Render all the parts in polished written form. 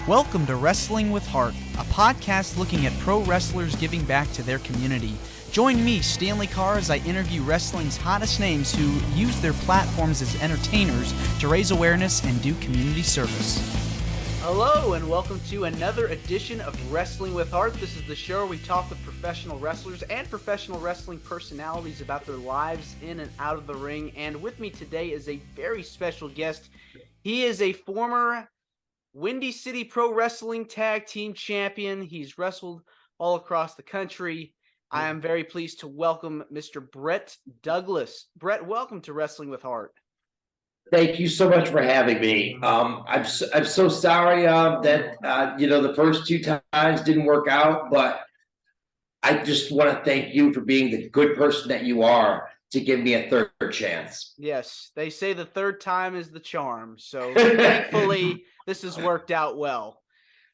Welcome to Wrestling with Heart, a podcast looking at pro wrestlers giving back to their community. Join me, Stanley Carr, as I interview wrestling's hottest names who use their platforms as entertainers to raise awareness and do community service. Hello, and welcome to another edition of Wrestling with Heart. This is the show where we talk with professional wrestlers and professional wrestling personalities about their lives in and out of the ring. And with me today is a very special guest. He is a former Windy City Pro Wrestling Tag Team Champion. He's wrestled all across the country. I am very pleased to welcome Mr. Brett Douglas. Brett, welcome to Wrestling with Heart. Thank you so much for having me. I'm so sorry that the first two times didn't work out, but I just want to thank you for being the good person that you are to give me a third chance. Yes, they say the third time is the charm. So thankfully, this has worked out well.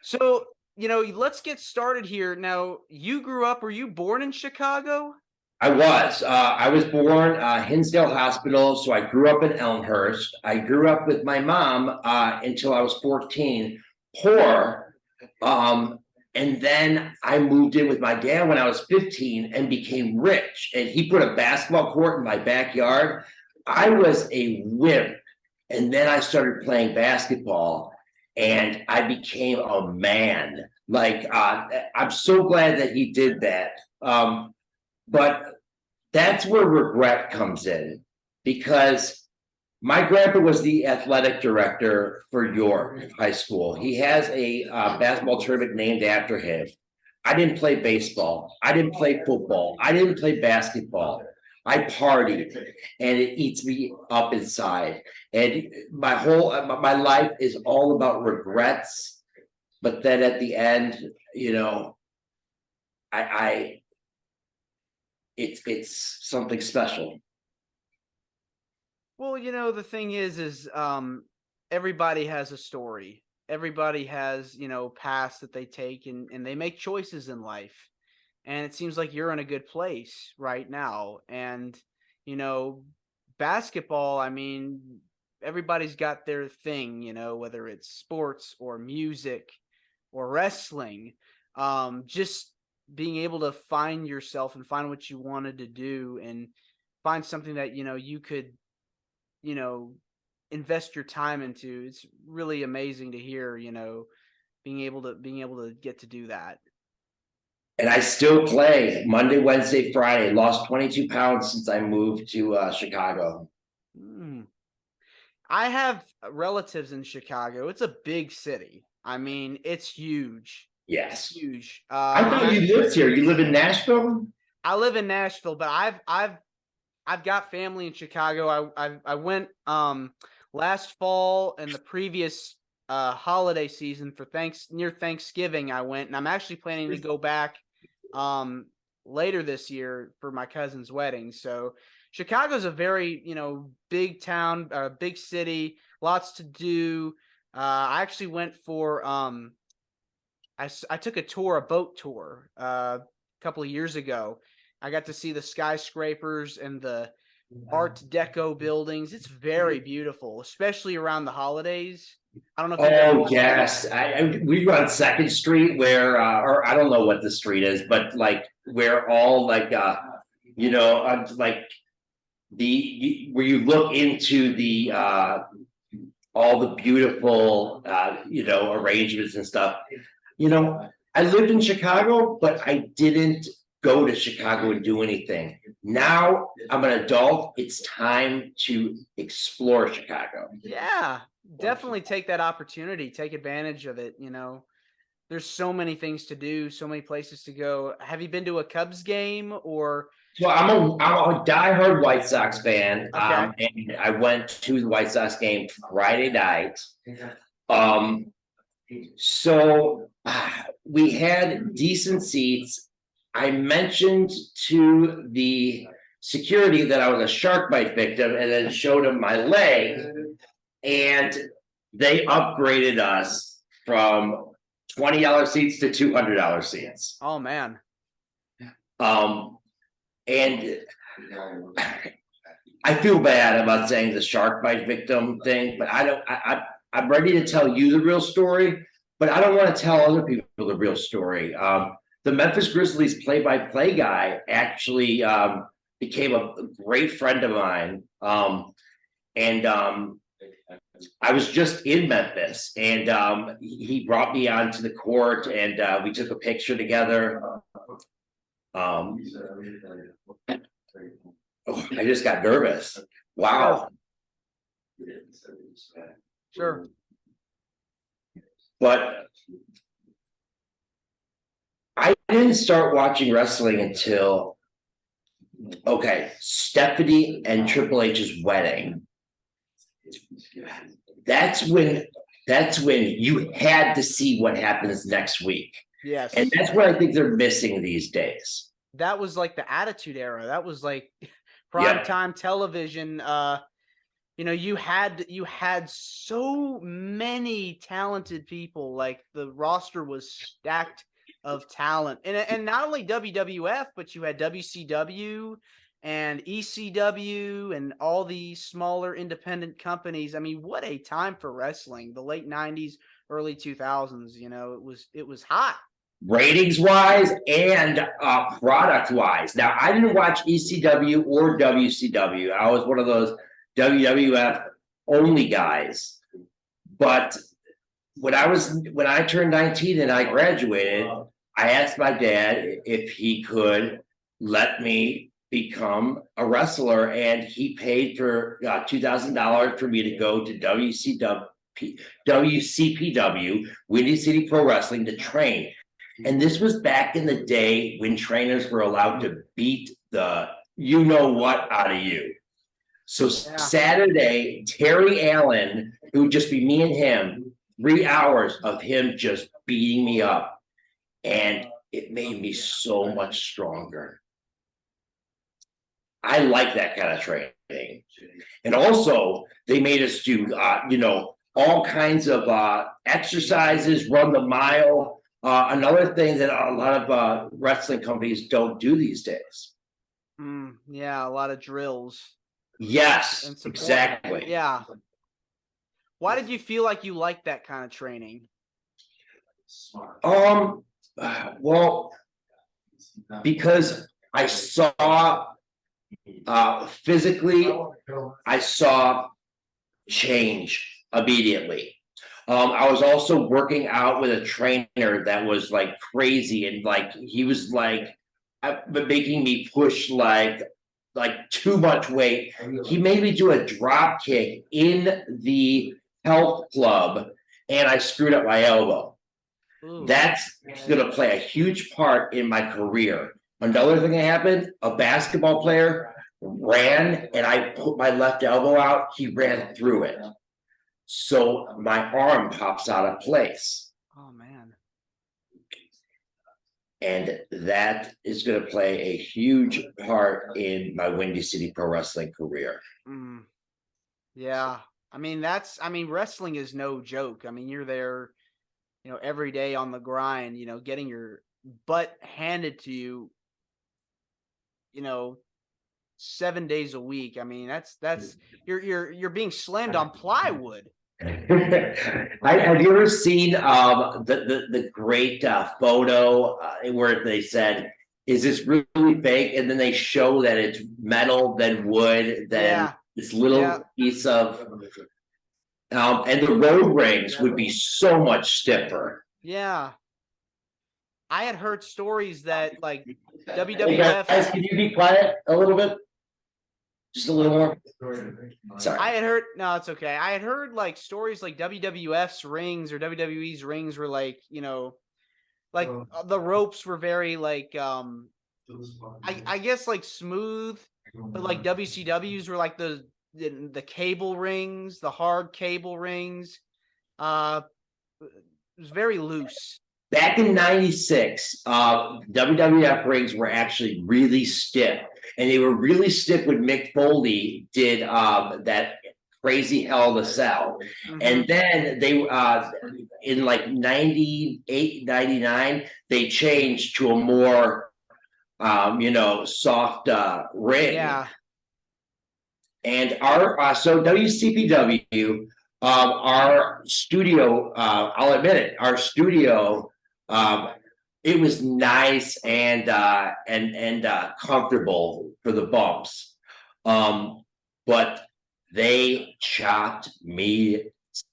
So, let's get started here. Now, you grew up, were you born in Chicago? I was born Hinsdale Hospital, so I grew up in Elmhurst. I grew up with my mom until I was 14, poor. And then I moved in with my dad when I was 15 and became rich. And he put a basketball court in my backyard. I was a wimp. And then I started playing basketball and I became a man. I'm so glad that he did that. But that's where regret comes in, because my grandpa was the athletic director for York High School. He has a basketball tournament named after him. I didn't play baseball. I didn't play football. I didn't play basketball. I partied, and it eats me up inside. And my life is all about regrets. But then at the end, it's something special. Well, the thing is everybody has a story. Everybody has, paths that they take and they make choices in life. And it seems like you're in a good place right now. And, basketball, everybody's got their thing, whether it's sports or music or wrestling. Just being able to find yourself and find what you wanted to do and find something that, you could, invest your time into. It's really amazing to hear, being able to get to do that. And I still play Monday, Wednesday, Friday. Lost 22 pounds since I moved to Chicago. I have relatives in Chicago. It's a big city. It's huge. Yes. It's huge. I thought you lived here. You live in Nashville? I live in Nashville, but I've got family in Chicago. I went last fall and the previous holiday season for near Thanksgiving. I went, and I'm actually planning to go back later this year for my cousin's wedding. So Chicago's a very big town, big city, lots to do. I actually went for I took a boat tour a couple of years ago. I got to see the skyscrapers and the Art Deco buildings. It's very beautiful, especially around the holidays. I don't know if yes. We were on 2nd Street where, or I don't know what the street is, but where all where you look into the all the beautiful arrangements and stuff. I lived in Chicago, but I didn't go to Chicago and do anything. Now I'm an adult. It's time to explore Chicago. Yeah, definitely take that opportunity. Take advantage of it. There's so many things to do, so many places to go. Have you been to a Cubs game or? So I'm a diehard White Sox fan. Okay. And I went to the White Sox game Friday night. So we had decent seats. I mentioned to the security that I was a shark bite victim and then showed them my leg, and they upgraded us from $20 seats to $200 seats. Oh man. And I feel bad about saying the shark bite victim thing, but I'm ready to tell you the real story. but I don't want to tell other people the real story. The Memphis Grizzlies play-by-play guy actually became a great friend of mine. And I was just in Memphis, and he brought me onto the court, and we took a picture together. Oh, I just got nervous. Wow. Sure. But I didn't start watching wrestling until, Stephanie and Triple H's wedding. That's when you had to see what happens next week. Yes. And that's what I think they're missing these days. That was like the Attitude Era. That was like prime time television. You had so many talented people. Like the roster was stacked of talent, and not only WWF, but you had WCW and ECW and all these smaller independent companies. I mean, what a time for wrestling! The late '90s, early 2000s. It was hot. Ratings wise and product wise. Now, I didn't watch ECW or WCW. I was one of those WWF only guys. But when I turned 19 and I graduated, I asked my dad if he could let me become a wrestler, and he paid for $2,000 for me to go to WCPW, Windy City Pro Wrestling, to train. And this was back in the day when trainers were allowed to beat the you-know-what out of you. So Saturday, Terry Allen, it would just be me and him, 3 hours of him just beating me up. And it made me so much stronger. I like that kind of training. And also, they made us do, all kinds of exercises, run the mile. Another thing that a lot of wrestling companies don't do these days. Yeah, a lot of drills. Yes, exactly. Yeah. Why did you feel like you liked that kind of training? Well, because I saw physically, I saw change immediately. I was also working out with a trainer that was like crazy, and like he was like making me push like too much weight. He made me do a drop kick in the health club, and I screwed up my elbow. Ooh. That's going to play a huge part in my career. Another thing that happened, a basketball player ran, and I put my left elbow out. He ran through it. So my arm pops out of place. Oh, man. And that is going to play a huge part in my Windy City Pro Wrestling career. Yeah. I mean, wrestling is no joke. I mean, you're there, every day on the grind, getting your butt handed to you, 7 days a week. I mean, that's you're being slammed on plywood. Have you ever seen the great photo where they said, "Is this really fake?" And then they show that it's metal, then wood, then this little piece of, and the road rings would be so much stiffer. Yeah, I had heard stories that like WWF. Hey guys, can you be quiet a little bit? Just a little more. Sorry. No, it's okay. I had heard like stories like WWF's rings or WWE's rings were like, the ropes were very like, I guess like smooth, but like WCW's were like the cable rings, the hard cable rings. It was very loose. Back in '96, WWF rings were actually really stiff, and they were really stiff when Mick Foley did that crazy Hell in a Cell. And then they in like 98, 99, they changed to a more soft ring. Yeah. And so WCPW Our studio, I'll admit it, our studio, it was nice and comfortable for the bumps. But they chopped me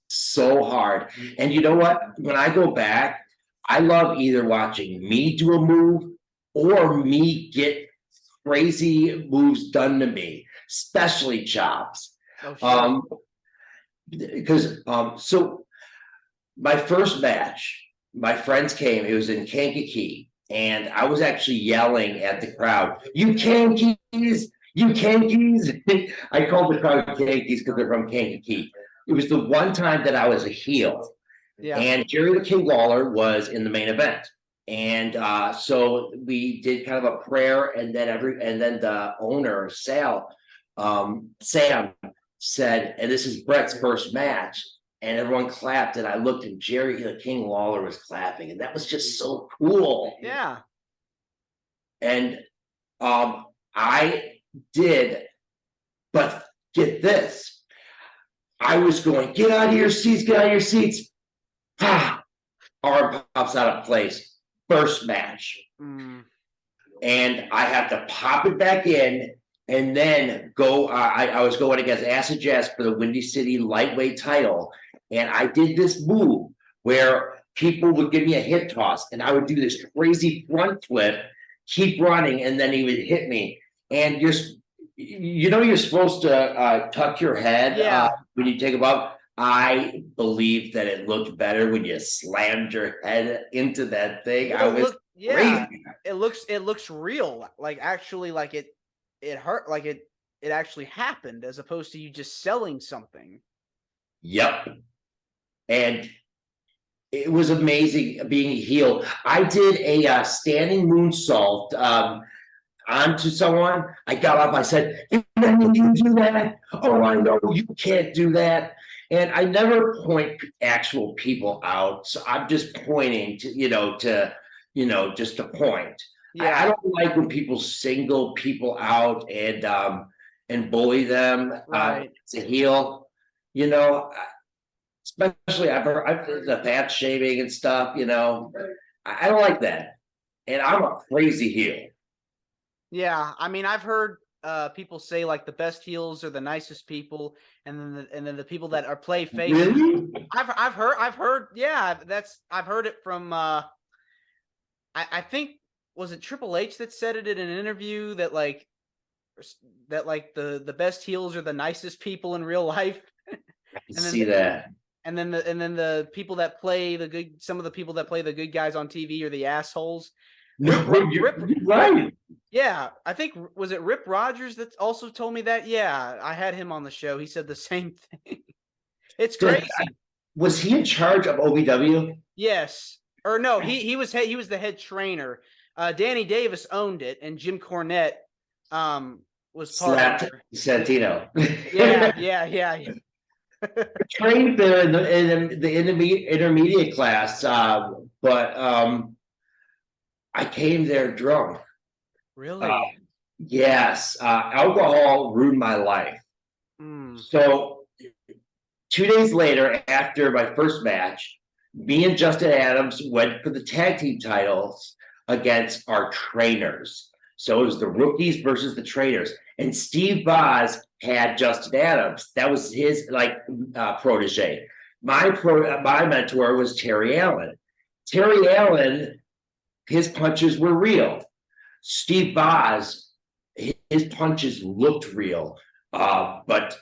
so hard. And you know what? When I go back, I love either watching me do a move or me get crazy moves done to me, especially chops. Oh, sure. Because so my first match, my friends came, it was in Kankakee, and I was actually yelling at the crowd, "You Yankees, you Yankees." I called the crowd Yankees because they're from Kankakee. It was the one time that I was a heel. Yeah. And Jerry the King Lawler was in the main event. And so we did kind of a prayer, and then the owner, Sam said, and this is Brett's first match, and everyone clapped, and I looked, and Jerry the King Lawler was clapping, and that was just so cool. Yeah. And I did, but get this, I was going, get out of your seats, get out of your seats. Ah, arm pops out of place. First match. Mm. And I have to pop it back in and then go. I was going against Acid Jazz for the Windy City lightweight title. And I did this move where people would give me a hip toss and I would do this crazy front flip, keep running, and then he would hit me. And you're supposed to tuck your head when you take a bump. I believe that it looked better when you slammed your head into that thing. Crazy. It looks real, like actually, like it hurt, like it actually happened, as opposed to you just selling something. Yep. And it was amazing being a heel. I did a standing moonsault onto someone. I got up, I said, "You do that? Oh, I know you can't do that." And I never point actual people out. So I'm just pointing to, just to point. Yeah. I don't like when people single people out and bully them. Right. It's a heel, especially I've heard the fat shaming and stuff, I don't like that. And I'm a crazy heel. Yeah. I mean, I've heard people say like the best heels are the nicest people, and then the people that are play face. Really? I've heard. Yeah, I've heard it from. I think, was it Triple H that said it in an interview that the best heels are the nicest people in real life. I can see that. And then the people that play the good, some of the people that play the good guys on TV are the assholes. No, you're right. Yeah, I think, was it Rip Rogers that also told me that? Yeah, I had him on the show. He said the same thing. It's crazy. Was he in charge of OVW? Yes. Or no, he was the head trainer. Danny Davis owned it, and Jim Cornette was part of it. Santino. Yeah. I trained there in the intermediate class, but I came there drunk. Really? Yes. Alcohol ruined my life. So 2 days later, after my first match, me and Justin Adams went for the tag team titles against our trainers. So it was the rookies versus the trainers. And Steve Boz had Justin Adams. That was his protege. My mentor was Terry Allen. Terry Allen, his punches were real. Steve Boz, his punches looked real, but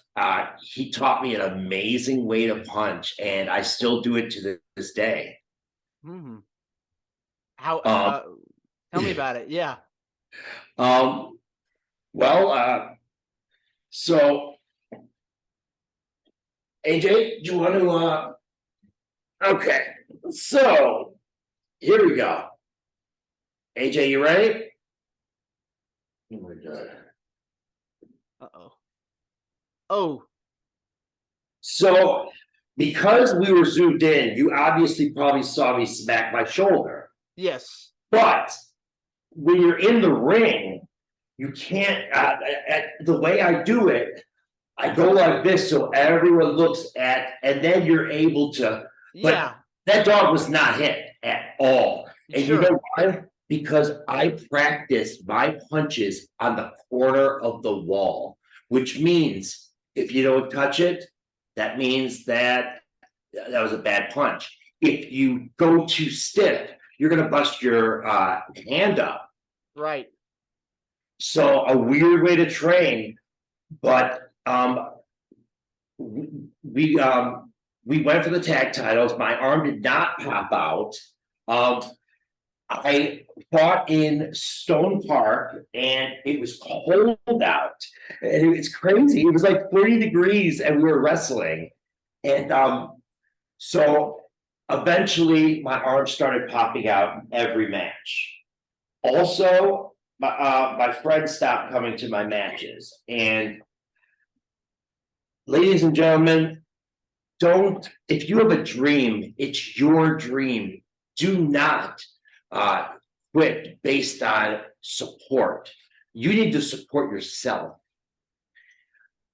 he taught me an amazing way to punch, and I still do it to this day. Mm-hmm. How? Tell me about it. Yeah. So AJ, do you want to? Okay, so here we go. AJ, you ready? Oh my God. Uh-oh. Oh. So, because we were zoomed in, you obviously probably saw me smack my shoulder. Yes. But when you're in the ring, you can't, the way I do it, I go like this so everyone looks at, and then you're able to, but Yeah, that dog was not hit at all. And you sure. know why? Because I practiced my punches on the corner of the wall, which means if you don't touch it, that means that that was a bad punch. If you go too stiff, you're going to bust your hand up. Right. So a weird way to train, but we went for the tag titles. My arm did not pop out. I fought in Stone Park and it was cold out. And it was crazy. It was like 40 degrees and we were wrestling. And so eventually my arm started popping out every match. Also, my friends stopped coming to my matches. And ladies and gentlemen, if you have a dream, it's your dream. Do not quit based on support. You need to support yourself.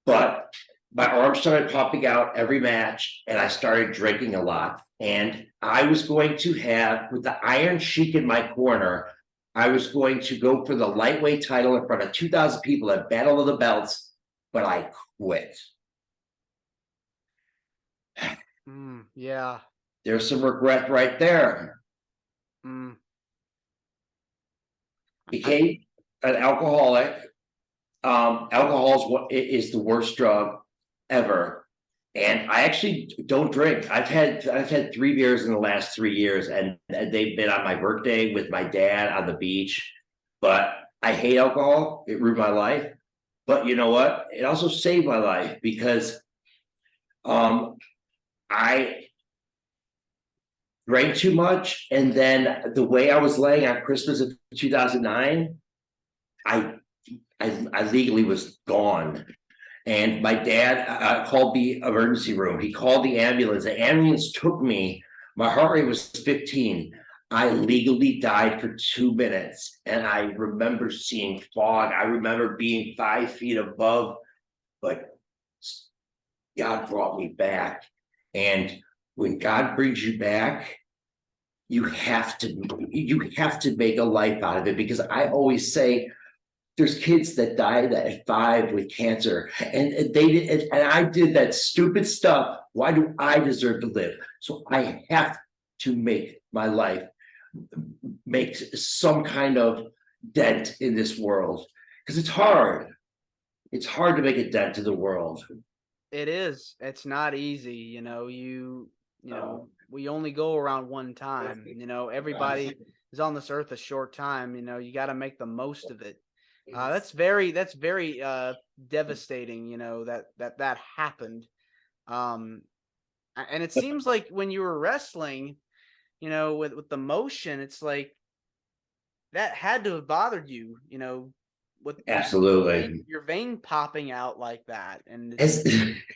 But my arm started popping out every match, and I started drinking a lot. And I was going to have, with the Iron Sheik in my corner, I was going to go for the lightweight title in front of 2,000 people at Battle of the Belts, but I quit. Yeah. There's some regret right there. Became an alcoholic. Alcohol is the worst drug ever, and I actually don't drink. I've had 3 beers in the last 3 years, and they've been on my birthday with my dad on the beach. But I hate alcohol. It ruined my life. But you know what? It also saved my life because I drank too much, and then the way I was laying on Christmas of 2009, I legally was gone. And my dad called the emergency room. He called the ambulance. The ambulance took me. My heart rate was 15. I legally died for 2 minutes. And I remember seeing fog. I remember being 5 feet above, but God brought me back. And when God brings you back, you have to make a life out of it, because I always say there's kids that died at 5 with cancer, and I did that stupid stuff. Why do I deserve to live? So I have to make my life make some kind of dent in this world, because it's hard. It's hard to make a dent to the world. It is. It's not easy. You know, we only go around one time. Everybody is on this earth a short time. You got to make the most of it. That's very devastating. That happened. And it seems like when you were wrestling, with the motion, it's like that had to have bothered you. With Absolutely. your vein popping out like that. And has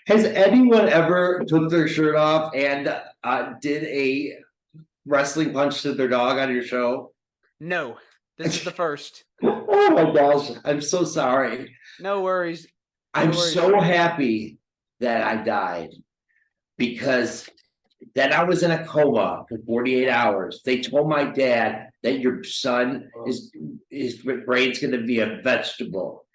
anyone ever took their shirt off and did a wrestling punch to their dog on your show? No, this is the first. Oh my gosh, I'm so sorry. No worries. I'm so happy that I died, because then I was in a coma for 48 hours. They told my dad that your son his brain's going to be a vegetable.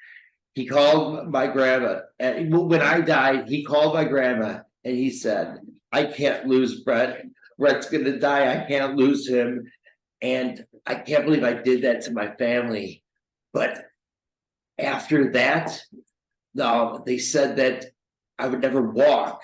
He called my grandma, and when I died, he called my grandma and he said, I can't lose Brett. Brett's going to die. I can't lose him. And I can't believe I did that to my family. But after that, they said that I would never walk.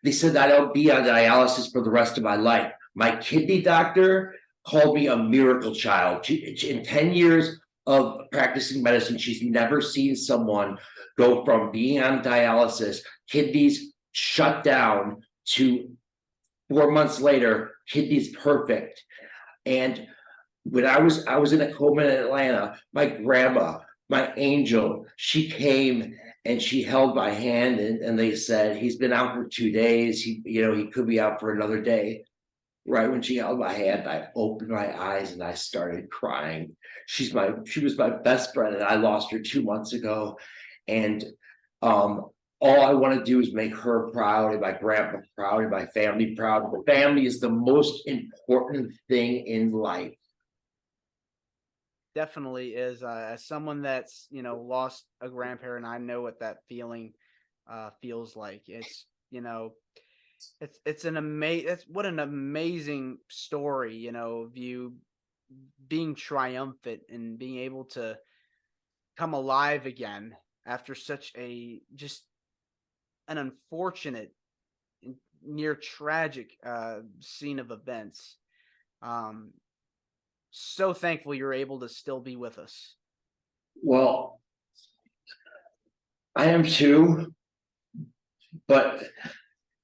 They said that I'll be on dialysis for the rest of my life. My kidney doctor called me a miracle child. In 10 years of practicing medicine, she's never seen someone go from being on dialysis, kidneys shut down, to 4 months later, kidneys perfect. And when I was in a coma in Atlanta, my grandma, my angel, she came and she held my hand, and they said, he's been out for 2 days. He could be out for another day. Right when she held my hand, I opened my eyes and I started crying. She was my best friend, and I lost her 2 months ago. And all I want to do is make her proud and my grandpa proud and my family proud. The family is the most important thing in life. Definitely is. As someone that's, lost a grandparent, I know what that feeling feels like. It's, it's an what an amazing story, of you being triumphant and being able to come alive again after such a just an unfortunate, near tragic scene of events. Um, so thankful you're able to still be with us. Well, I am too, but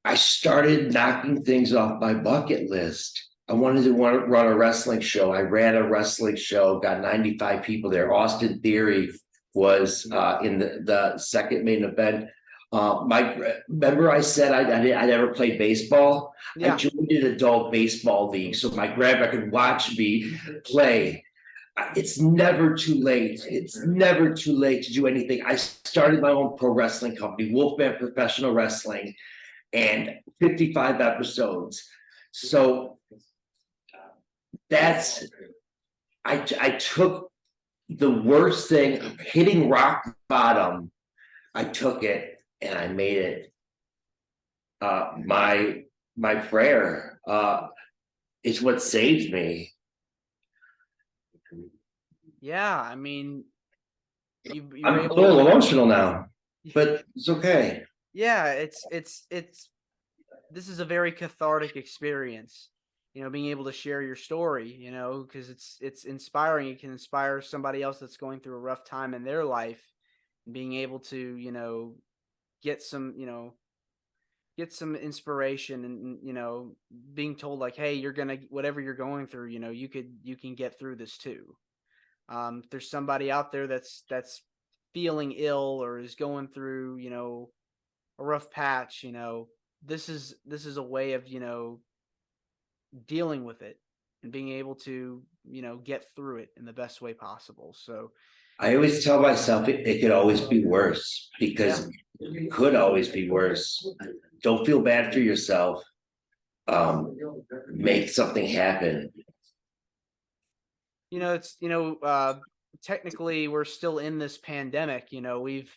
I started knocking things off my bucket list. I wanted to run a wrestling show. I ran a wrestling show, got 95 people there. Austin Theory was in the second main event. Remember I said I never played baseball. I Yeah. joined an adult baseball league so my grandpa could watch me play. It's never too late. It's never too late to do anything. I started my own pro wrestling company, Wolfman Professional Wrestling, and 55 episodes. So that's I took the worst thing, hitting rock bottom. I took it and I made it my prayer. It's what saved me. Yeah, I mean, I'm you're a able little to. emotional now, but it's okay. Yeah, it's this is a very cathartic experience. Being able to share your story, because it's inspiring. It can inspire somebody else that's going through a rough time in their life, and being able to, get some, get some inspiration and, being told like, hey, you're gonna whatever you're going through, you can get through this too. If there's somebody out there that's feeling ill or is going through, a rough patch, this is a way of, dealing with it and being able to, get through it in the best way possible. So I always tell myself it could always be worse yeah, because it could always be worse. Don't feel bad for yourself. Make something happen. it's, technically we're still in this pandemic. We've,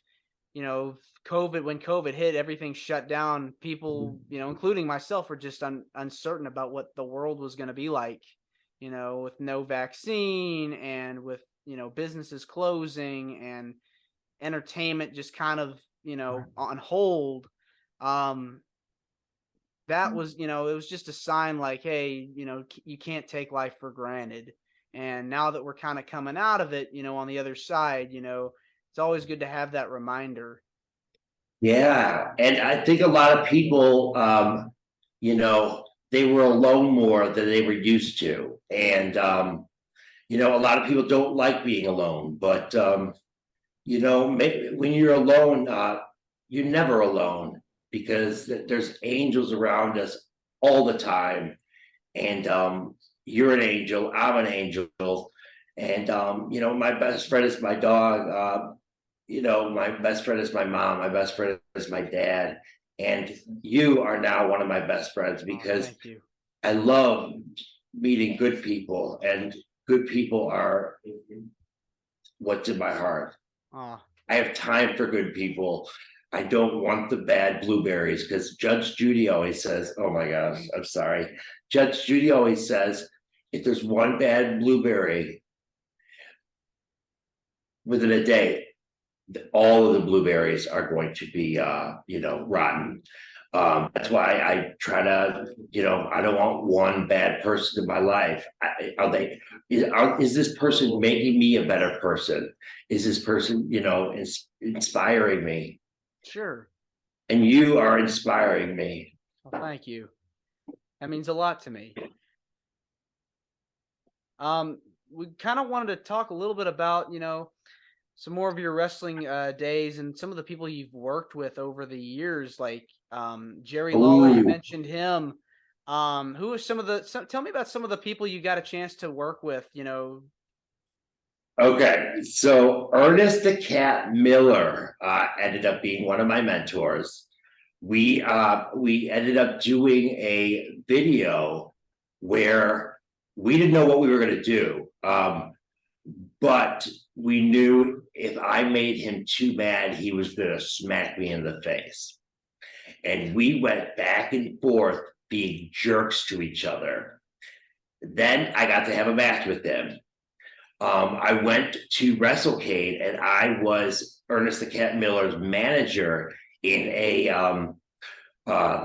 COVID, when COVID hit, everything shut down. People, including myself, were just uncertain about what the world was going to be like, with no vaccine and with, businesses closing and entertainment just kind of, on hold. Um, that was, it was just a sign like, hey, you can't take life for granted. And now that we're kind of coming out of it, on the other side, it's always good to have that reminder. Yeah, and I think a lot of people, they were alone more than they were used to, and a lot of people don't like being alone. But maybe when you're alone, you're never alone because there's angels around us all the time, and you're an angel, I'm an angel, and my best friend is my dog. My best friend is my mom, my best friend is my dad, and you are now one of my best friends Oh, because thank you. I love meeting good people, and good people are what's in my heart. Oh, I have time for good people. I don't want the bad blueberries because Judge Judy always says, oh my gosh, I'm sorry. Judge Judy always says, if there's one bad blueberry within a day, all of the blueberries are going to be rotten. That's why I try to, I don't want one bad person in my life. Is this person making me a better person? Is this person, inspiring me? sure. And you are inspiring me. Well, thank you. That means a lot to me. We kind of wanted to talk a little bit about, some more of your wrestling days and some of the people you've worked with over the years, like Jerry Lawler. You Ooh. mentioned him. Who are tell me about some of the people you got a chance to work with, Okay, so Ernest the Cat Miller ended up being one of my mentors. We ended up doing a video where we didn't know what we were going to do, but we knew if I made him too mad, he was going to smack me in the face. And we went back and forth being jerks to each other. Then I got to have a match with him. I went to WrestleCade and I was Ernest the Cat Miller's manager in a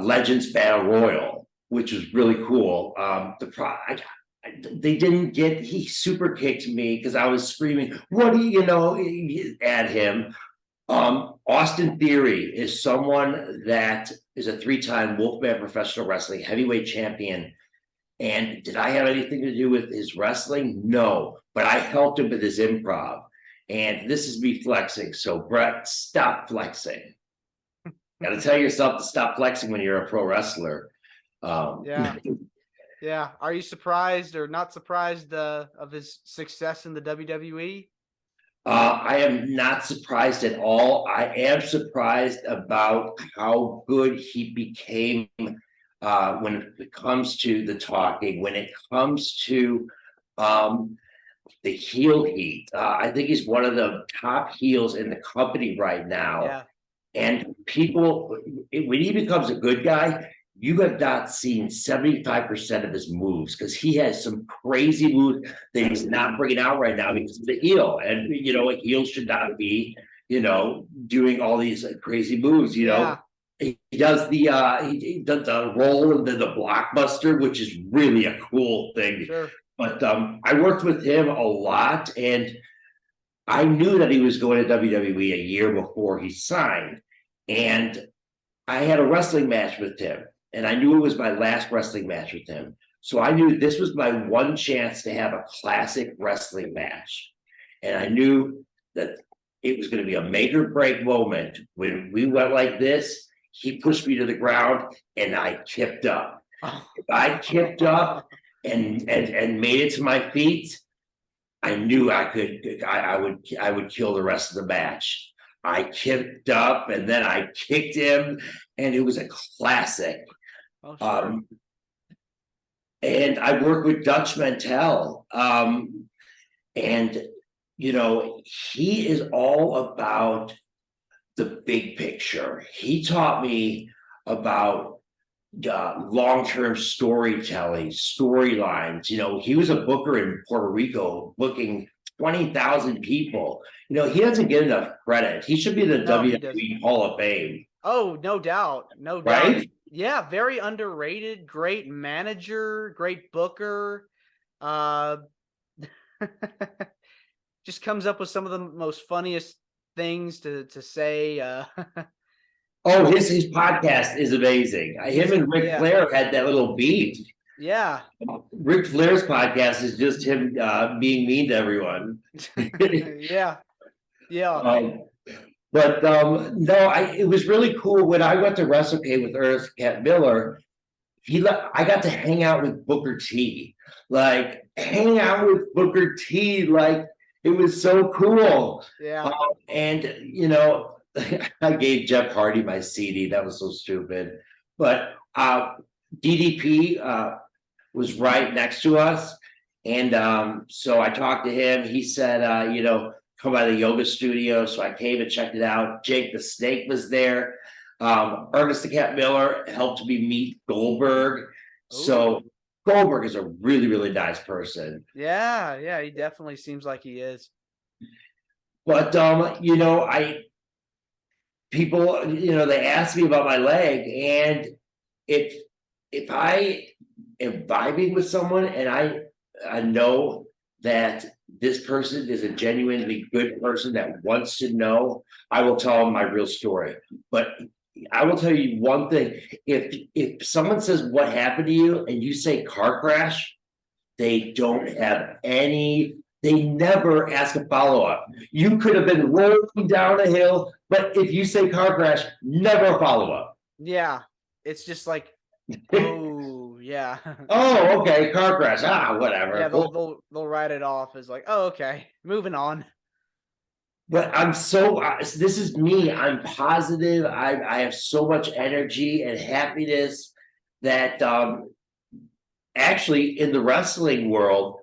Legends Battle Royal, which was really cool. They didn't get, he super kicked me because I was screaming, what do you know, at him. Austin Theory is someone that is a 3-time Wolfman Professional Wrestling heavyweight champion. And did I have anything to do with his wrestling? No, but I helped him with his improv. And this is me flexing. So Brett, stop flexing. Got to tell yourself to stop flexing when you're a pro wrestler. Yeah. Yeah. Are you surprised or not surprised of his success in the WWE? I am not surprised at all. I am surprised about how good he became when it comes to the talking, when it comes to the heel heat. I think he's one of the top heels in the company right now. Yeah. And people, when he becomes a good guy, you have not seen 75% of his moves because he has some crazy moves that he's not bringing out right now because of the heel. And, you know, a heel should not be, you know, doing all these crazy moves, you know. He does he does the roll and then the blockbuster, which is really a cool thing. Sure. But I worked with him a lot and I knew that he was going to WWE a year before he signed. And I had a wrestling match with him. And I knew it was my last wrestling match with him. So I knew this was my one chance to have a classic wrestling match. And I knew that it was going to be a make or break moment. When we went like this, he pushed me to the ground and I kipped up. If I kipped up and made it to my feet, I knew I would kill the rest of the match. I kicked up and then I kicked him, and it was a classic. Oh, sure. And I worked with Dutch Mantel. And you know, he is all about the big picture. He taught me about long-term storytelling, storylines. You know, he was a booker in Puerto Rico, booking 20,000 people. You know, he doesn't get enough credit. He should be the WWE Hall of Fame. Oh, no doubt. No doubt. Right? Yeah, very underrated, great manager, great booker. Just comes up with some of the most funniest things to say. Oh, his podcast is amazing. Him and Ric Flair had that little beef. Yeah. Ric Flair's podcast is just him being mean to everyone. Yeah. Yeah. But no, it was really cool when I went to WrestleCade with Ernest Cat Miller. I got to hang out with Booker T. Like hang out with Booker T. Like it was so cool. Yeah. And you know, I gave Jeff Hardy my CD. That was so stupid. But DDP was right next to us, and so I talked to him. He said, you know, come by the yoga studio. So I came and checked it out. Jake the Snake was there. Ernest the Cat Miller helped me meet Goldberg. Ooh. So Goldberg is a really, really nice person. Yeah, yeah, he definitely seems like he is. But you know, people, you know, they ask me about my leg, and if I am vibing with someone and I know that this person is a genuinely good person that wants to know, I will tell them my real story. But I will tell you one thing: if someone says what happened to you and you say car crash, they don't have any. They never ask a follow-up. You could have been rolling down a hill, but if you say car crash, never a follow-up. Yeah, it's just like, oh, Yeah. Oh, okay, car crash. Yeah, Whatever. they'll write it off as like, "Oh, okay, moving on." But this is me. I'm positive. I have so much energy and happiness that actually in the wrestling world,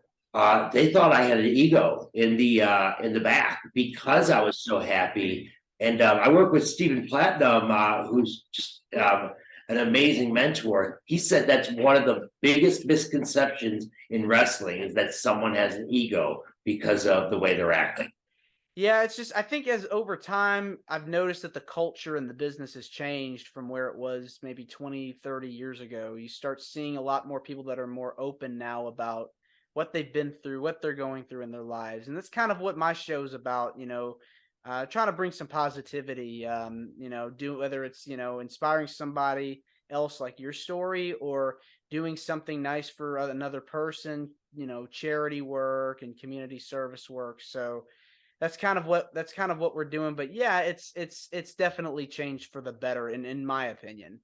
they thought I had an ego in the back because I was so happy. And I work with Stephen Platinum, who's just an amazing mentor. He said that's one of the biggest misconceptions in wrestling is that someone has an ego because of the way they're acting. Yeah, it's just I think as over time, I've noticed that the culture and the business has changed from where it was maybe 20, 30 years ago. You start seeing a lot more people that are more open now about what they've been through, what they're going through in their lives. And that's kind of what my show's about, trying to bring some positivity, do whether it's, inspiring somebody else like your story or doing something nice for another person, charity work and community service work. So, that's kind of what we're doing, but yeah, it's definitely changed for the better in my opinion.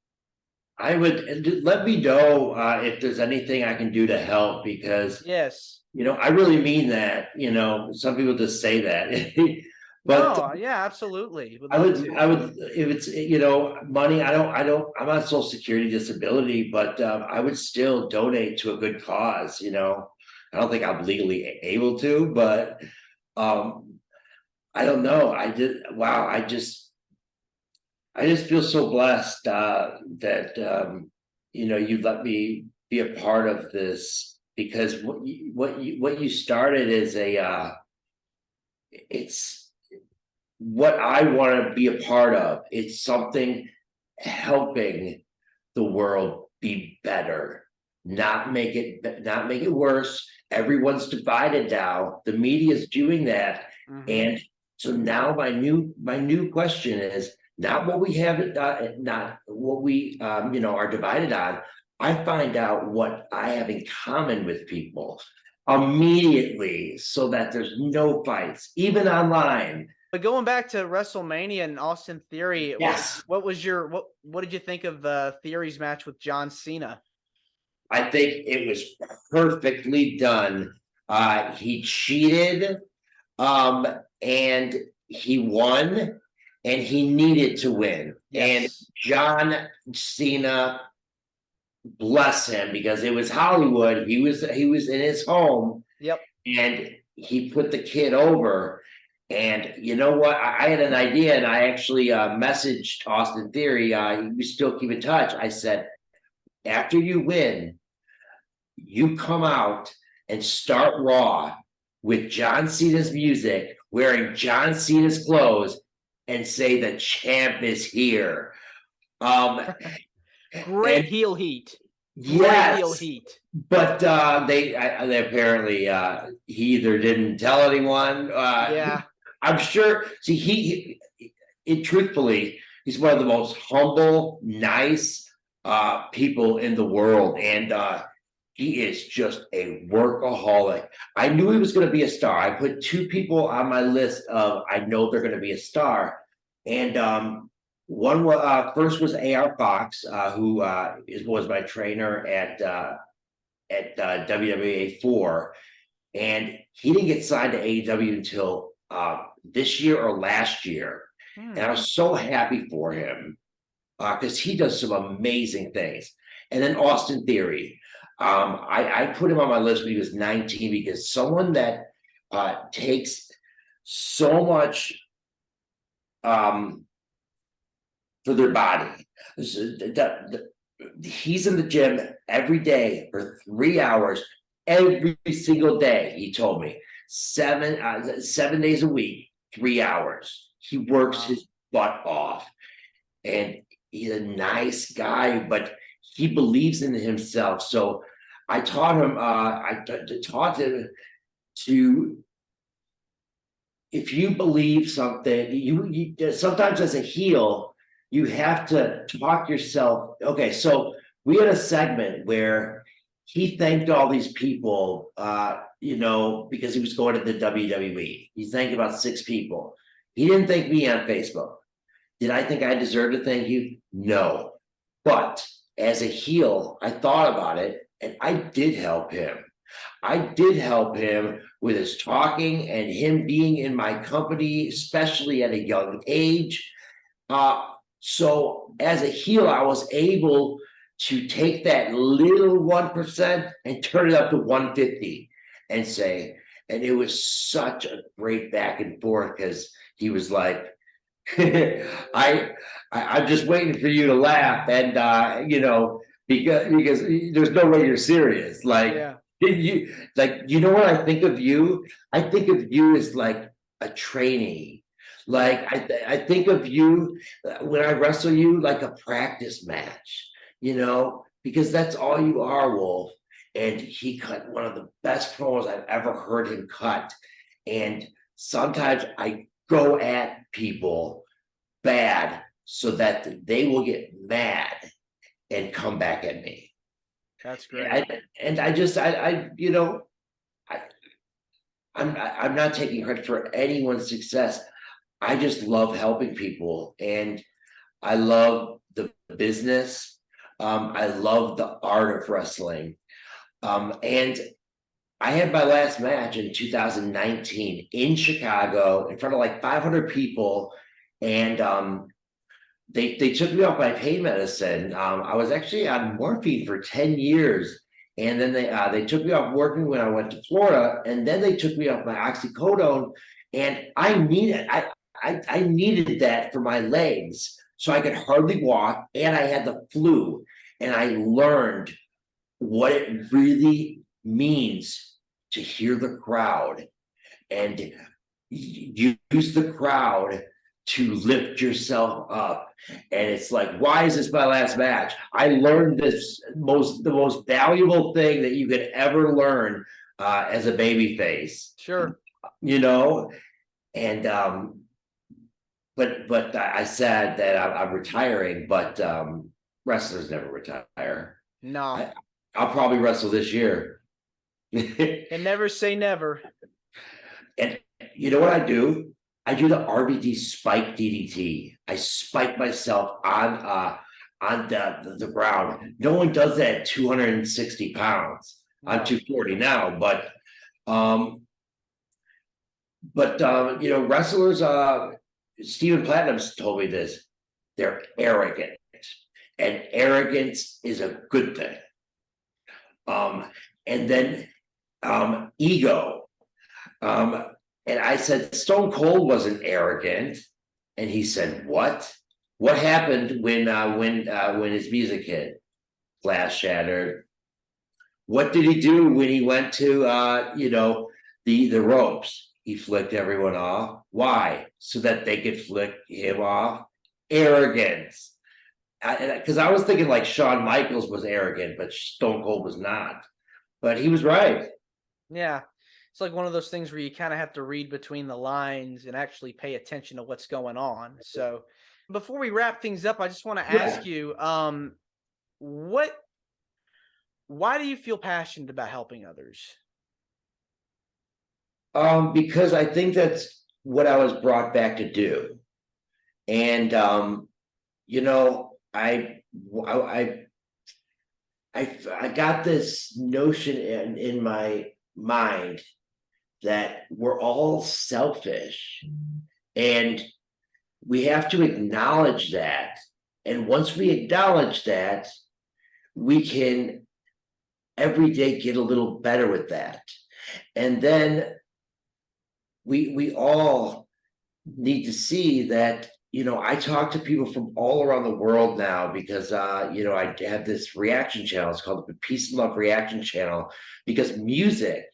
I would let me know if there's anything I can do to help because Yes. I really mean that. Some people just say that, but No, yeah, absolutely. Would I love would, to. I would, if it's money. I'm on Social Security disability, but I would still donate to a good cause. I don't think I'm legally able to, but um, I don't know. Wow. I just feel so blessed that you let me be a part of this because what you started is it's what I want to be a part of. It's something helping the world be better, not make it worse. Everyone's divided now. The media is doing that, Mhm. and so now my new question is not what we have, not what we are divided on. I find out what I have in common with people immediately, so that there's no fights, even online. But going back to WrestleMania and Austin Theory, Yes. what did you think of the Theory's match with John Cena? I think it was perfectly done. He cheated, um, and he won, and he needed to win. And Yes. John Cena, bless him, because it was Hollywood. He was in his home, Yep. and he put the kid over. And you know what? I had an idea, and I actually messaged Austin Theory. We still keep in touch. I said, after you win, you come out and start Raw with John Cena's music, wearing John Cena's clothes, and say the champ is here. Um, Great and heel heat. Great heel yes, heat. but they apparently he either didn't tell anyone. Yeah. I'm sure. See, truthfully, he's one of the most humble, nice people in the world, and he is just a workaholic. I knew he was going to be a star. I put two people on my list of I know they're going to be a star, and one was first was AR Fox, who was my trainer at WWA 4, and he didn't get signed to AEW until this year or last year, and I Hmm. was so happy for him because he does some amazing things. And then Austin Theory, I put him on my list when he was 19 because someone that takes so much um, for their body. He's in the gym every day for 3 hours every single day. He told me 7 days a week, 3 hours. He works Wow. his butt off, and he's a nice guy, but he believes in himself. So I taught him. Taught him to, if you believe something, you sometimes as a heel, you have to talk yourself. Okay, so we had a segment where he thanked all these people, because he was going to the WWE. He thanked about 6 people. He didn't thank me on Facebook. Did I think I deserved to thank you? No. But as a heel, I thought about it, and I did help him. I did help him with his talking and him being in my company, especially at a young age. So as a heel, I was able to take that little 1% and turn it up to 150 and say, and it was such a great back and forth because he was like, I'm just waiting for you to laugh, and because there's no way you're serious. Like, Yeah. you know what I think of you? I think of you as like a trainee. Like I think of you when I wrestle you like a practice match, because that's all you are, Wolf. And he cut one of the best promos I've ever heard him cut. And sometimes I go at people bad so that they will get mad and come back at me. That's great. I'm not taking credit for anyone's success. I just love helping people, and I love the business. I love the art of wrestling. And I had my last match in 2019 in Chicago in front of like 500 people, and they took me off my pain medicine. I was actually on morphine for 10 years. And then they took me off working when I went to Florida, and then they took me off my oxycodone, and I needed that for my legs, so I could hardly walk, and I had the flu, and I learned what it really means to hear the crowd and use the crowd to lift yourself up. And it's like, why is this my last match? I learned the most valuable thing that you could ever learn as a baby face. Sure. And but I said that I'm retiring, but wrestlers never retire. No. I'll probably wrestle this year. And never say never. And you know what I do? I do the RVD spike DDT. I spike myself on the ground. No one does that at 260 pounds. No. I'm 240 now, but wrestlers. Stephen Platinum's told me this. They're arrogant, and arrogance is a good thing. And then ego. And I said, Stone Cold wasn't arrogant. And he said, what? What happened when his music hit? Glass shattered. What did he do when he went to the ropes? He flicked everyone off. Why? So that they could flick him off. Arrogance. Because I was thinking like Shawn Michaels was arrogant, but Stone Cold was not. But he was right. Yeah. It's like one of those things where you kind of have to read between the lines and actually pay attention to what's going on. So before we wrap things up, I just want to ask you, why do you feel passionate about helping others? Because I think that's what I was brought back to do. And, I got this notion in my mind that we're all selfish, and we have to acknowledge that. And once we acknowledge that, we can every day get a little better with that. And then we all need to see that, I talk to people from all around the world now because, I have this reaction channel. It's called the Peace and Love Reaction Channel, because music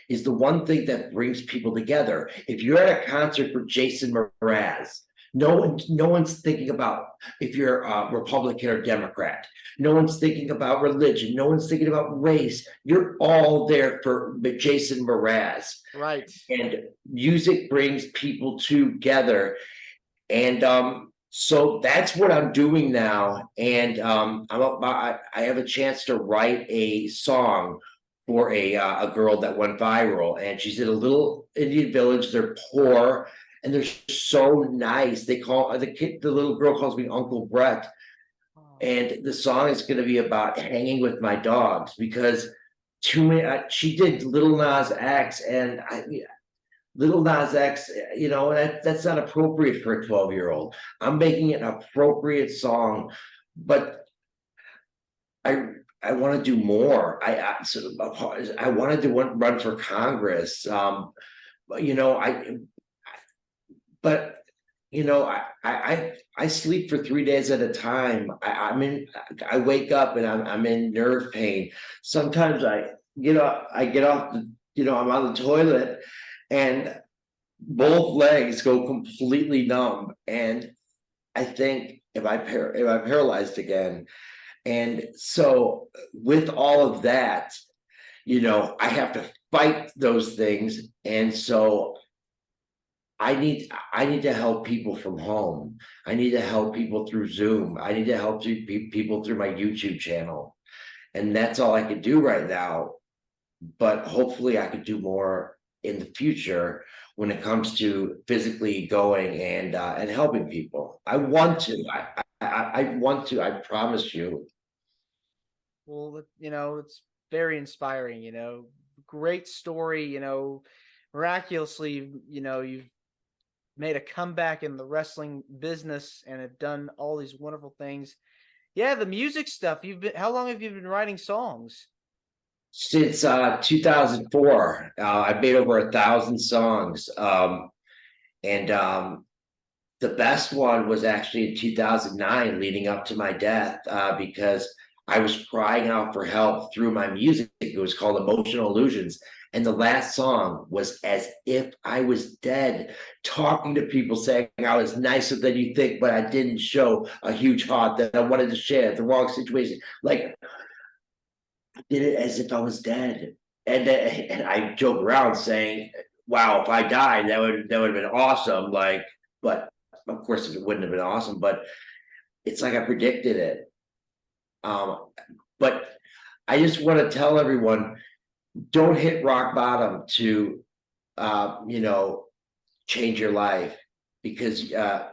is the one thing that brings people together. If you're at a concert for Jason Mraz, no one's thinking about if you're a Republican or Democrat. No one's thinking about religion. No one's thinking about race. You're all there for Jason Mraz. Right. And music brings people together. And so that's what I'm doing now. And I have a chance to write a song for a girl that went viral, and she's in a little Indian village. They're poor and they're so nice. They call the little girl calls me Uncle Brett. and the song is going to be about hanging with my dogs because too many. She did Little Nas X, and Little Nas X, that's not appropriate for a 12-year-old. I'm making it an appropriate song, but I I want to do more. I wanted to run for Congress. You know, but I sleep for 3 days at a time. I wake up and I'm in nerve pain. Sometimes I get off I'm on the toilet and both legs go completely numb. And I think if I'm paralyzed again. And so with all of that, I have to fight those things. And so I need to help people from home. I need to help people through Zoom. I need to help people through my YouTube channel. And that's all I could do right now. But hopefully I could do more in the future when it comes to physically going and helping people. I want to. I want to. I promise you. Well, it's very inspiring, great story, miraculously, you've made a comeback in the wrestling business and have done all these wonderful things. Yeah, the music stuff. How long have you been writing songs? Since 2004, I've made over 1,000 songs. And the best one was actually in 2009, leading up to my death, because I was crying out for help through my music. It was called Emotional Illusions. And the last song was as if I was dead, talking to people, saying I was nicer than you think, but I didn't show a huge heart that I wanted to share the wrong situation. Like, I did it as if I was dead. And I joke around saying, wow, if I died, that would have been awesome. Like, but of course it wouldn't have been awesome, but it's like I predicted it. But I just want to tell everyone, don't hit rock bottom to change your life, because I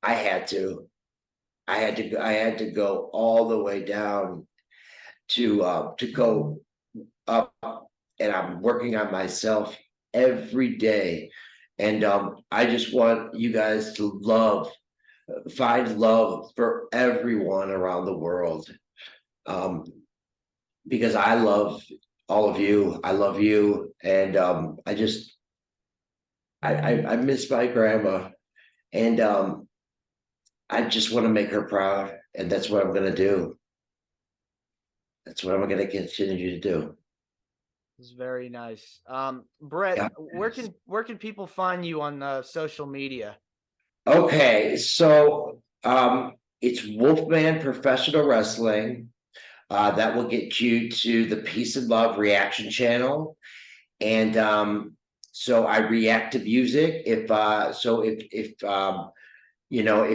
had to. I had to go all the way down to go up, and I'm working on myself every day. And I just want you guys to find love for everyone around the world. Because I love all of you. I love you. And I miss my grandma. And I just want to make her proud. And that's what I'm going to do. That's what I'm going to continue to do. It's very nice. Brett, Yeah. where can people find you on social media? Okay, so it's Wolfman Professional Wrestling. That will get you to the Peace and Love Reaction channel. And so I react to music. If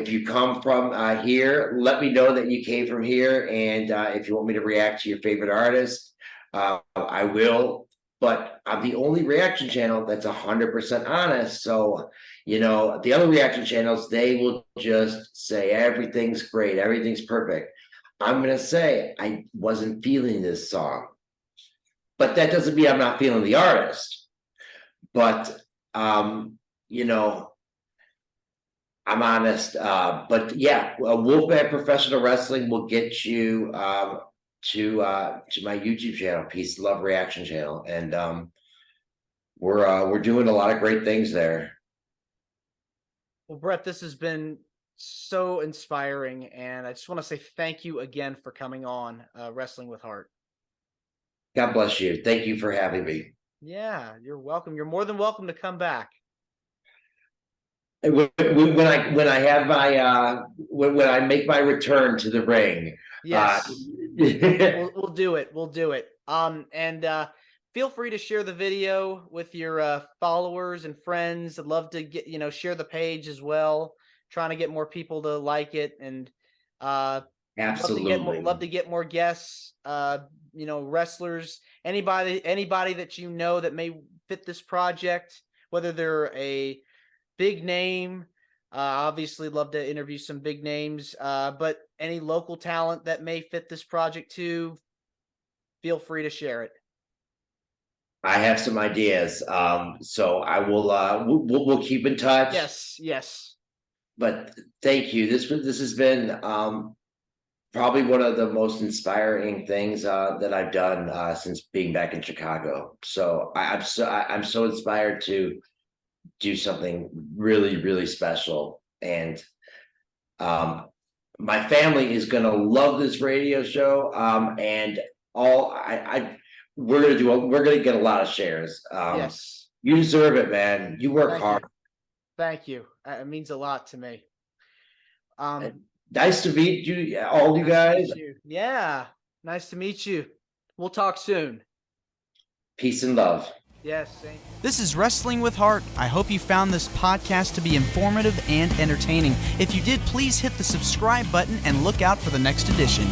you come from here, let me know that you came from here. And if you want me to react to your favorite artist, I will. But I'm the only reaction channel that's 100% honest. So, the other reaction channels, they will just say everything's great, everything's perfect. I'm going to say I wasn't feeling this song, but that doesn't mean I'm not feeling the artist. But, I'm honest. But yeah, Wolfman Professional Wrestling will get you to my YouTube channel, Peace Love Reaction channel. And we're doing a lot of great things there. Well, Brett, this has been so inspiring, and I just want to say thank you again for coming on Wrestling with Heart. God bless you. Thank you for having me. Yeah, you're welcome. You're more than welcome to come back. When I have my when I make my return to the ring, yes, we'll do it. We'll do it. And feel free to share the video with your followers and friends. I'd love to get share the page as well. Trying to get more people to like it, and absolutely love to get more guests. Wrestlers, anybody that that may fit this project, whether they're a big name, Obviously, love to interview some big names, but any local talent that may fit this project too, feel free to share it. I have some ideas. So I will, we'll keep in touch. Yes. But thank you. This has been, probably one of the most inspiring things, that I've done, since being back in Chicago. So I'm so inspired to do something really, really special. And, my family is gonna love this radio show. And we're gonna get a lot of shares. Yes. You deserve it, man. You work hard. Thank you. It means a lot to me. Nice to meet you, all you guys. Yeah, nice to meet you. We'll talk soon. Peace and love. Yes. This is Wrestling with Heart. I hope you found this podcast to be informative and entertaining. If you did, please hit the subscribe button and look out for the next edition.